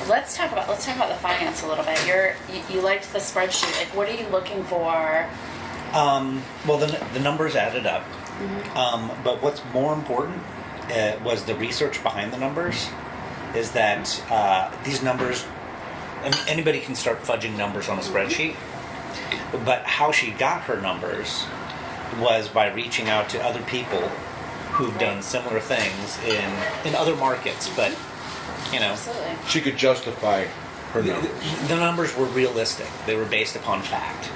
let's talk about the finance a little bit. You liked the spreadsheet. Like, what are you looking for? Well, the numbers added up, but what's more important was the research behind the numbers. Is that these numbers? Anybody can start fudging numbers on a spreadsheet, but how she got her numbers was by reaching out to other people who've done similar things in other markets. But Absolutely. She could justify her numbers. the numbers were realistic. They were based upon fact,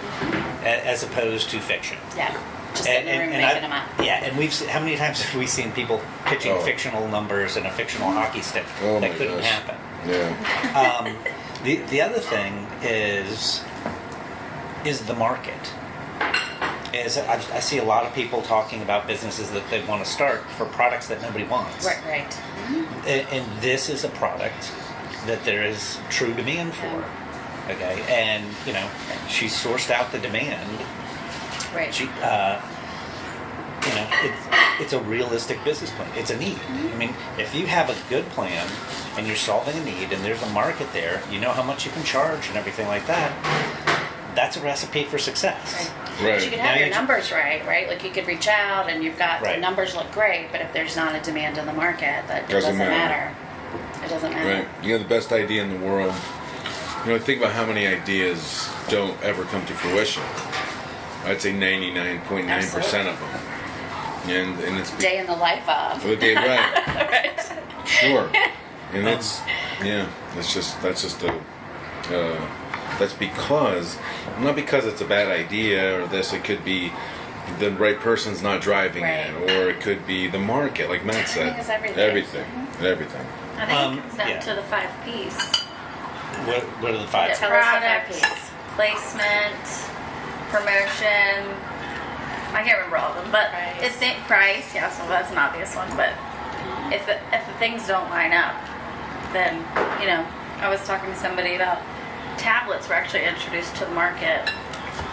as opposed to fiction. Yeah. Just in the room making them up. Yeah, and how many times have we seen people pitching fictional numbers and a fictional hockey stick that couldn't happen? Yeah. The other thing is the market. I see a lot of people talking about businesses that they want to start for products that nobody wants. Right. And this is a product that there is true demand for. Okay, and she sourced out the demand. Right. She, it's a realistic business plan. It's a need. I mean, if you have a good plan and you're solving a need and there's a market there, you know how much you can charge and everything like that. That's a recipe for success. Right. You could have your numbers right? Like, you could reach out and you've got the Right. numbers look great, but if there's not a demand in the market, that Doesn't doesn't matter. It doesn't matter. Right. The best idea in the world. Think about how many ideas don't ever come to fruition. I'd say 99.9% of them. And it's Day in the life of. Okay, right. Right. Sure. And that's because, not because it's a bad idea or this, it could be the right person's not driving it, or it could be the market, like Matt said. Timing is everything. Everything. I think it comes down to the 5 P's. What are the 5? Tell us the 5 Product, Ps. placement, promotion. I can't remember all of them, but it's price. Yeah, so that's an obvious one. But if the things don't line up, then I was talking to somebody about tablets were actually introduced to the market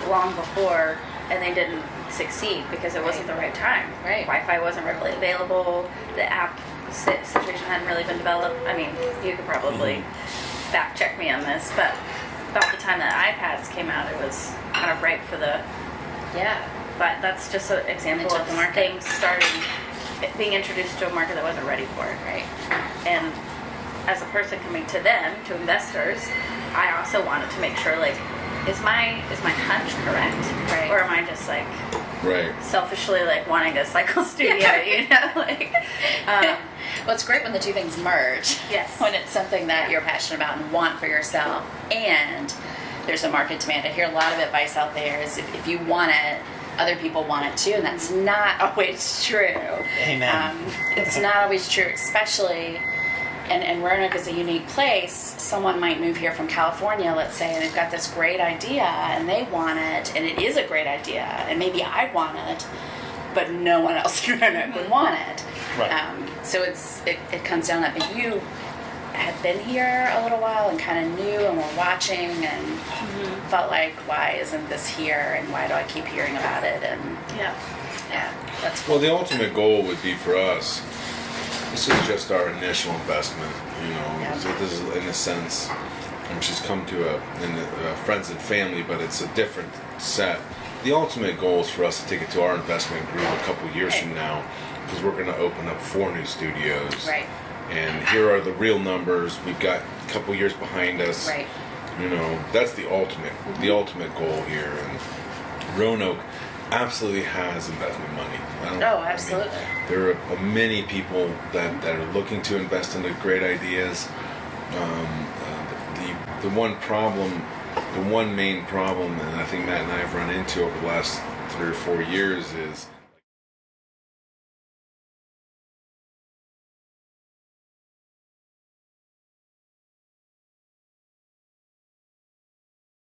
long before, and they didn't succeed because it wasn't the right time. Right. Wi-Fi wasn't readily available. The app situation hadn't really been developed. I mean, you could probably fact check me on this, but about the time that iPads came out, it was kind of ripe for the. Yeah. But that's just an example Into of the market. things being introduced to a market that wasn't ready for it. Right. And as a person coming to them, to investors, I also wanted to make sure, is my hunch correct? Right. Or am I just Right. selfishly wanting a cycle studio, Well, it's great when the two things merge. Yes. When it's something that you're passionate about and want for yourself, and there's a market demand. I hear a lot of advice out there is if you want it, other people want it too, and that's not always true. Amen. It's not always true, especially, and Roanoke is a unique place. Someone might move here from California, let's say, and they've got this great idea, and they want it, and it is a great idea, and maybe I want it, but no one else in Roanoke would want it. Right. So it comes down to that. But you had been here a little while and kind of knew and were watching and felt like, why isn't this here, and why do I keep hearing about it? And yeah. that's cool. Well, the ultimate goal would be for us. This is just our initial investment, Yeah. So this is, in a sense, she's come to a friends and family, but it's a different set. The ultimate goal is for us to take it to our investment group a couple years from now, because we're going to open up 4 new studios. Right. And here are the real numbers. We've got a couple years behind us. Right. That's the ultimate goal here. And Roanoke absolutely has investment money. Absolutely. There are many people that are looking to invest into great ideas. The one main problem, and I think Matt and I have run into over the last 3 or 4 years, is